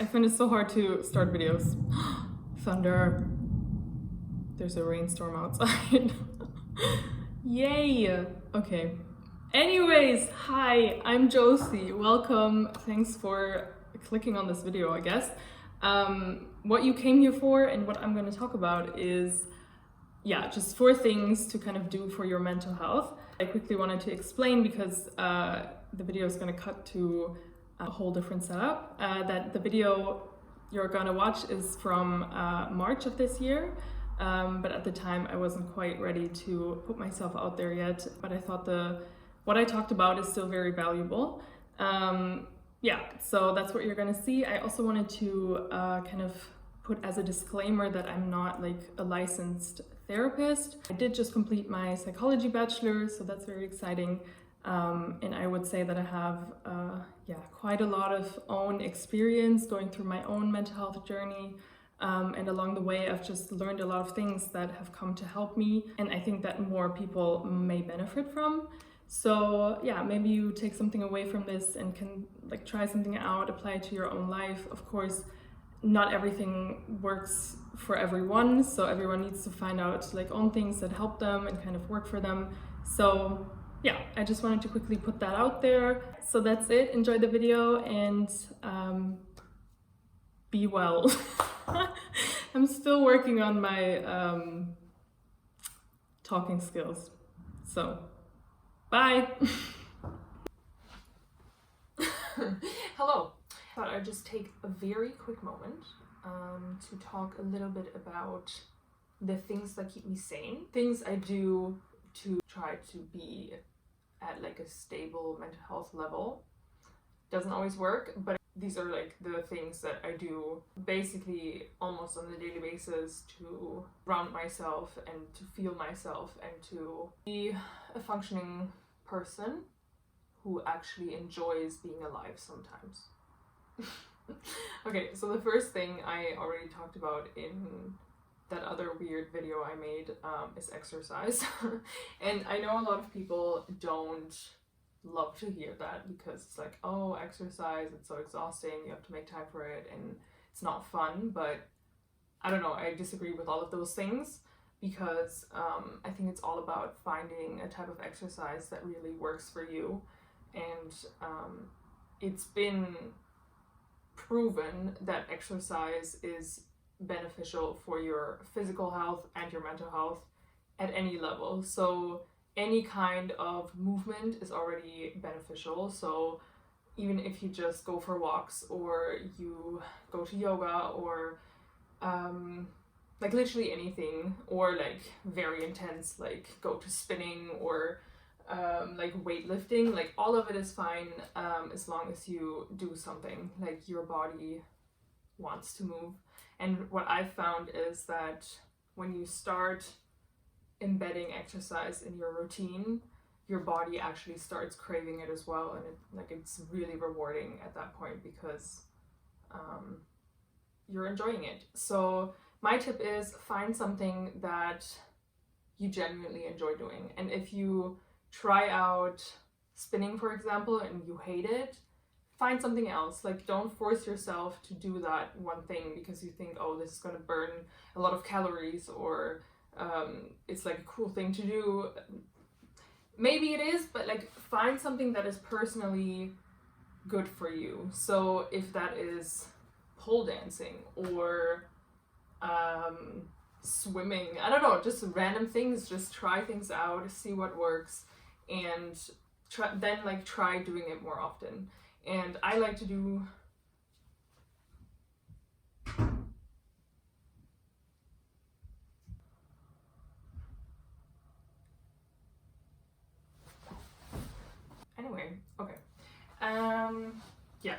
I find it so hard to start videos. Thunder. There's a rainstorm outside. Yay! Okay. Anyways, hi, I'm Josie. Welcome. Thanks for clicking on this video, I guess. What you came here for and what I'm going to talk about is, just 4 things to kind of do for your mental health. I quickly wanted to explain because the video is going to cut to a whole different setup. That the video you're going to watch is from March of this year. But at the time I wasn't quite ready to put myself out there yet, but I thought what I talked about is still very valuable. So that's what you're gonna see. I also wanted to kind of put as a disclaimer that I'm not like a licensed therapist. I did just complete my Psychology Bachelor, so that's very exciting. And I would say that I have quite a lot of own experience going through my own mental health journey. And along the way, I've just learned a lot of things that have come to help me, and I think that more people may benefit from. So maybe you take something away from this and can like try something out, apply it to your own life. Of course, not everything works for everyone, so everyone needs to find out like own things that help them and kind of work for them. So I just wanted to quickly put that out there. So that's it. Enjoy the video and be well. I'm still working on my talking skills. So, bye. Hello. I thought I'd just take a very quick moment to talk a little bit about the things that keep me sane. Things I do to try to be at like a stable mental health level. Doesn't always work, but these are like the things that I do basically almost on a daily basis to ground myself and to feel myself and to be a functioning person who actually enjoys being alive sometimes. Okay, so the first thing I already talked about in that other weird video I made is exercise. And I know a lot of people don't love to hear that because it's like, oh, exercise, it's so exhausting, you have to make time for it and it's not fun. But I don't know, I disagree with all of those things because I think it's all about finding a type of exercise that really works for you. And it's been proven that exercise is beneficial for your physical health and your mental health at any level. So any kind of movement is already beneficial. So even if you just go for walks or you go to yoga or like literally anything, or like very intense, like go to spinning or like weightlifting, like all of it is fine as long as you do something, like your body wants to move. And what I've found is that when you start embedding exercise in your routine, your body actually starts craving it as well, and it's really rewarding at that point because you're enjoying it. So my tip is find something that you genuinely enjoy doing. And if you try out spinning, for example, and you hate it, find something else. Like, don't force yourself to do that one thing because you think, oh, this is going to burn a lot of calories, or it's like a cool thing to do. Maybe it is, but like find something that is personally good for you. So if that is pole dancing or swimming, I don't know, just random things, just try things out, see what works, and try doing it more often. And I like to do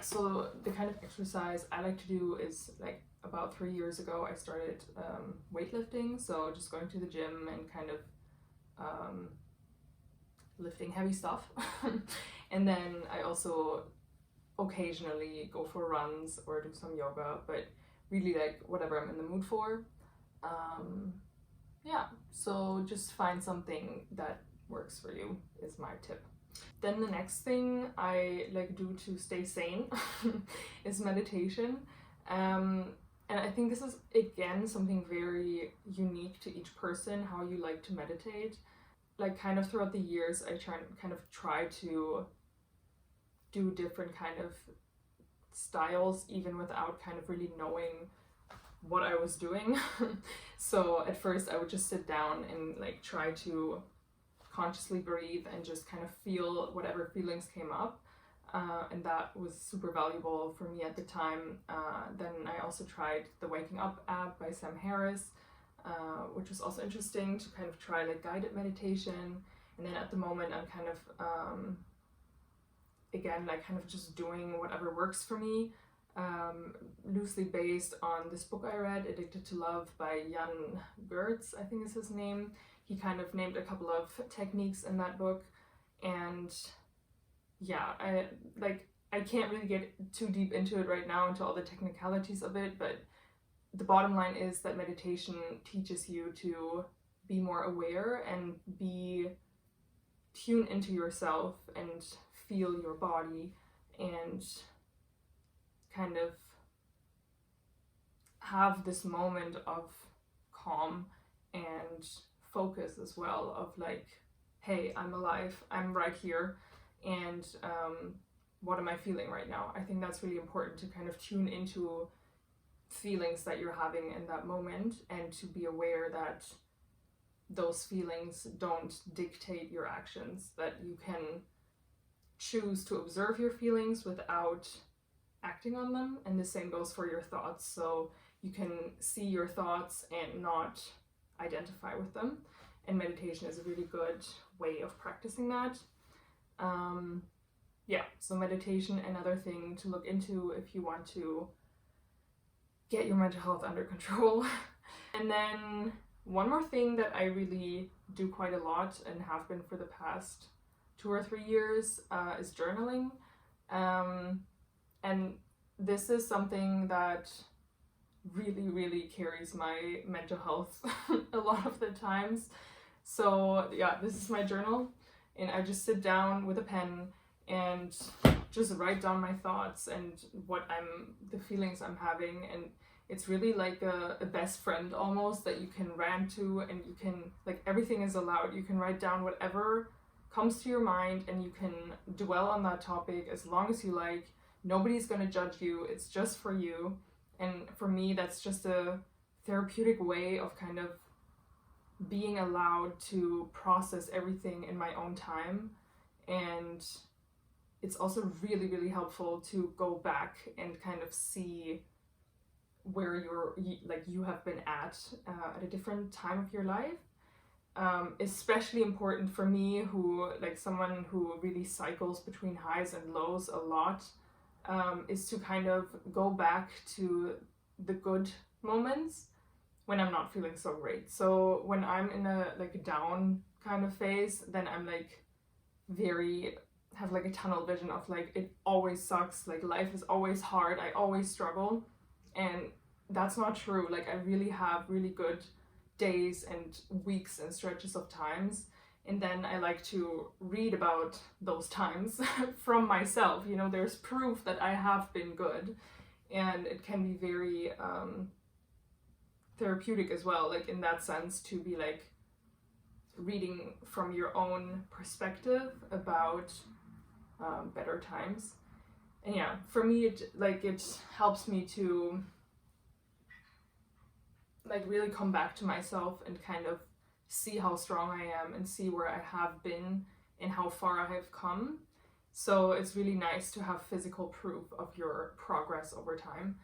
so the kind of exercise I like to do is like about 3 years ago I started weightlifting, so just going to the gym and kind of lifting heavy stuff. And then I also occasionally go for runs or do some yoga, but really like whatever I'm in the mood for. So just find something that works for you is my tip. Then the next thing I like do to stay sane is meditation. And I think this is, again, something very unique to each person, how you like to meditate. Like, kind of throughout the years, I try to do different kind of styles, even without kind of really knowing what I was doing. So at first I would just sit down and like try to consciously breathe and just kind of feel whatever feelings came up. And that was super valuable for me at the time. Then I also tried the Waking Up app by Sam Harris, which was also interesting to kind of try like guided meditation. And then at the moment I'm kind of, again, like kind of just doing whatever works for me, loosely based on this book I read, Addicted to Love by Jan Gertz, I think is his name. He kind of named a couple of techniques in that book, and yeah, I can't really get too deep into it right now, into all the technicalities of it, but the bottom line is that meditation teaches you to be more aware and be tuned into yourself and feel your body and kind of have this moment of calm and focus as well, of like, hey, I'm alive, I'm right here, and what am I feeling right now? I think that's really important, to kind of tune into feelings that you're having in that moment and to be aware that those feelings don't dictate your actions, that you can choose to observe your feelings without acting on them. And the same goes for your thoughts. So you can see your thoughts and not identify with them. And meditation is a really good way of practicing that. So meditation, another thing to look into if you want to get your mental health under control. And then one more thing that I really do quite a lot and have been for the past 2 or 3 years is journaling. And this is something that really, really carries my mental health a lot of the times. So yeah, this is my journal, and I just sit down with a pen and just write down my thoughts and the feelings I'm having. And it's really like a best friend almost, that you can rant to, and you can, like, everything is allowed. You can write down whatever comes to your mind and you can dwell on that topic as long as you like. Nobody's going to judge you. It's just for you. And for me, that's just a therapeutic way of kind of being allowed to process everything in my own time. And it's also really, really helpful to go back and kind of see where you have been at a different time of your life. Especially important for me, someone who really cycles between highs and lows a lot, is to kind of go back to the good moments when I'm not feeling so great. So when I'm in a down kind of phase, then I'm have a tunnel vision of it always sucks, life is always hard, I always struggle. And that's not true. I really have really good days and weeks and stretches of times. And then I like to read about those times from myself. There's proof that I have been good, and it can be very therapeutic as well, in that sense, to be reading from your own perspective about better times. And yeah, for me, it helps me to really come back to myself and kind of see how strong I am and see where I have been and how far I have come. So it's really nice to have physical proof of your progress over time.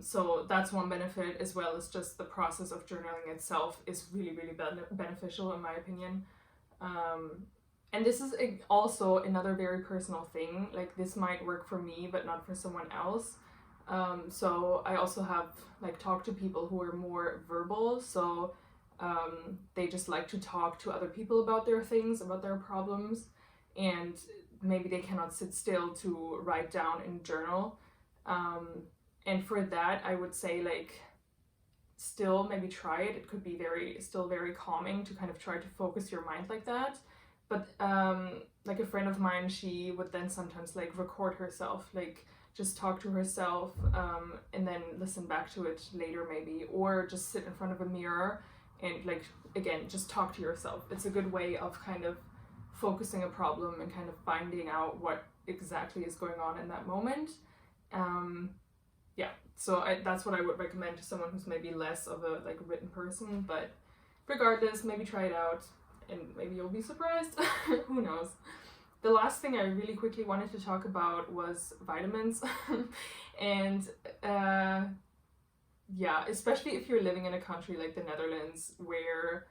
So that's one benefit, as well as just the process of journaling itself is really, really beneficial in my opinion. And this is also another very personal thing. This might work for me, but not for someone else. So I also have talked to people who are more verbal. So they just like to talk to other people about their things, about their problems, and maybe they cannot sit still to write down in journal. And for that, I would say still maybe try it. It could be still very calming to kind of try to focus your mind like that. But a friend of mine, she would then sometimes record herself just talk to herself, and then listen back to it later maybe, or just sit in front of a mirror and like, again, just talk to yourself. It's a good way of kind of focusing a problem and kind of finding out what exactly is going on in that moment. So that's what I would recommend to someone who's maybe less of a like written person, but regardless, maybe try it out and maybe you'll be surprised. Who knows. The last thing I really quickly wanted to talk about was vitamins. And especially if you're living in a country like the Netherlands, where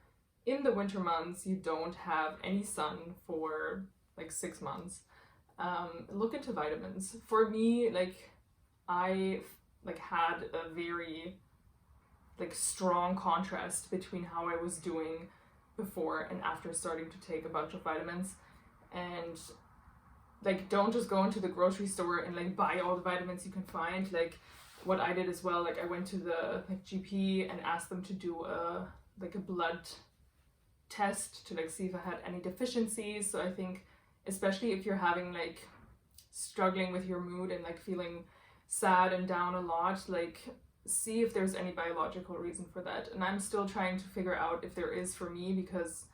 in the winter months you don't have any sun for like 6 months, look into vitamins. For me, like, I like had a very like strong contrast between how I was doing before and after starting to take a bunch of vitamins. And like, don't just go into the grocery store and like buy all the vitamins you can find. Like what I did as well, like I went to the like GP and asked them to do a blood test to like see if I had any deficiencies. So I think especially if you're having like struggling with your mood and like feeling sad and down a lot, like see if there's any biological reason for that. And I'm still trying to figure out if there is for me, because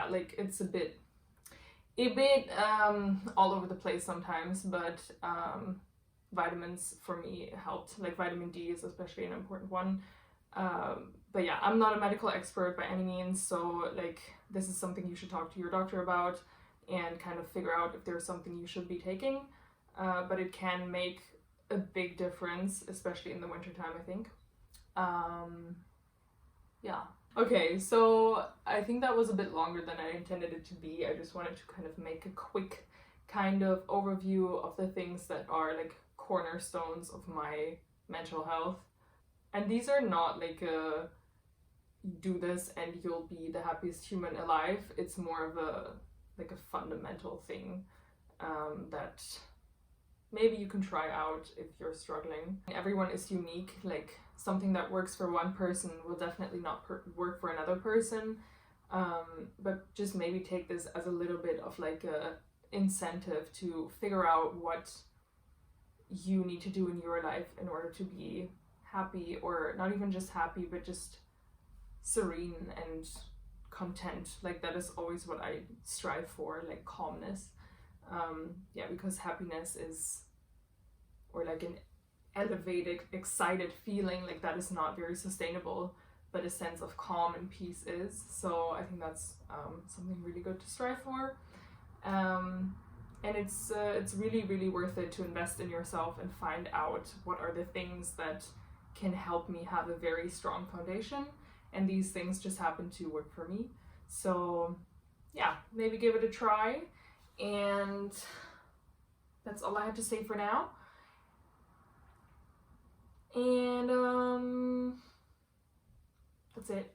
like it's a bit all over the place sometimes, but vitamins for me helped. Like vitamin D is especially an important one. But yeah, I'm not a medical expert by any means, so like this is something you should talk to your doctor about and kind of figure out if there's something you should be taking. But it can make a big difference, especially in the wintertime, I think. Okay, so I think that was a bit longer than I intended it to be. I just wanted to kind of make a quick kind of overview of the things that are like cornerstones of my mental health. And these are not like do this and you'll be the happiest human alive. It's more of a fundamental thing that maybe you can try out if you're struggling. Everyone is unique. Like something that works for one person will definitely not work for another person. But just maybe take this as a little bit of like a incentive to figure out what you need to do in your life in order to be happy, or not even just happy, but just serene and content. Like that is always what I strive for, like calmness. Because happiness is, or like an elevated, excited feeling, like that is not very sustainable, but a sense of calm and peace is. So I think that's something really good to strive for. And it's really, really worth it to invest in yourself and find out what are the things that can help me have a very strong foundation. And these things just happen to work for me. So yeah, maybe give it a try. And that's all I have to say for now. And that's it.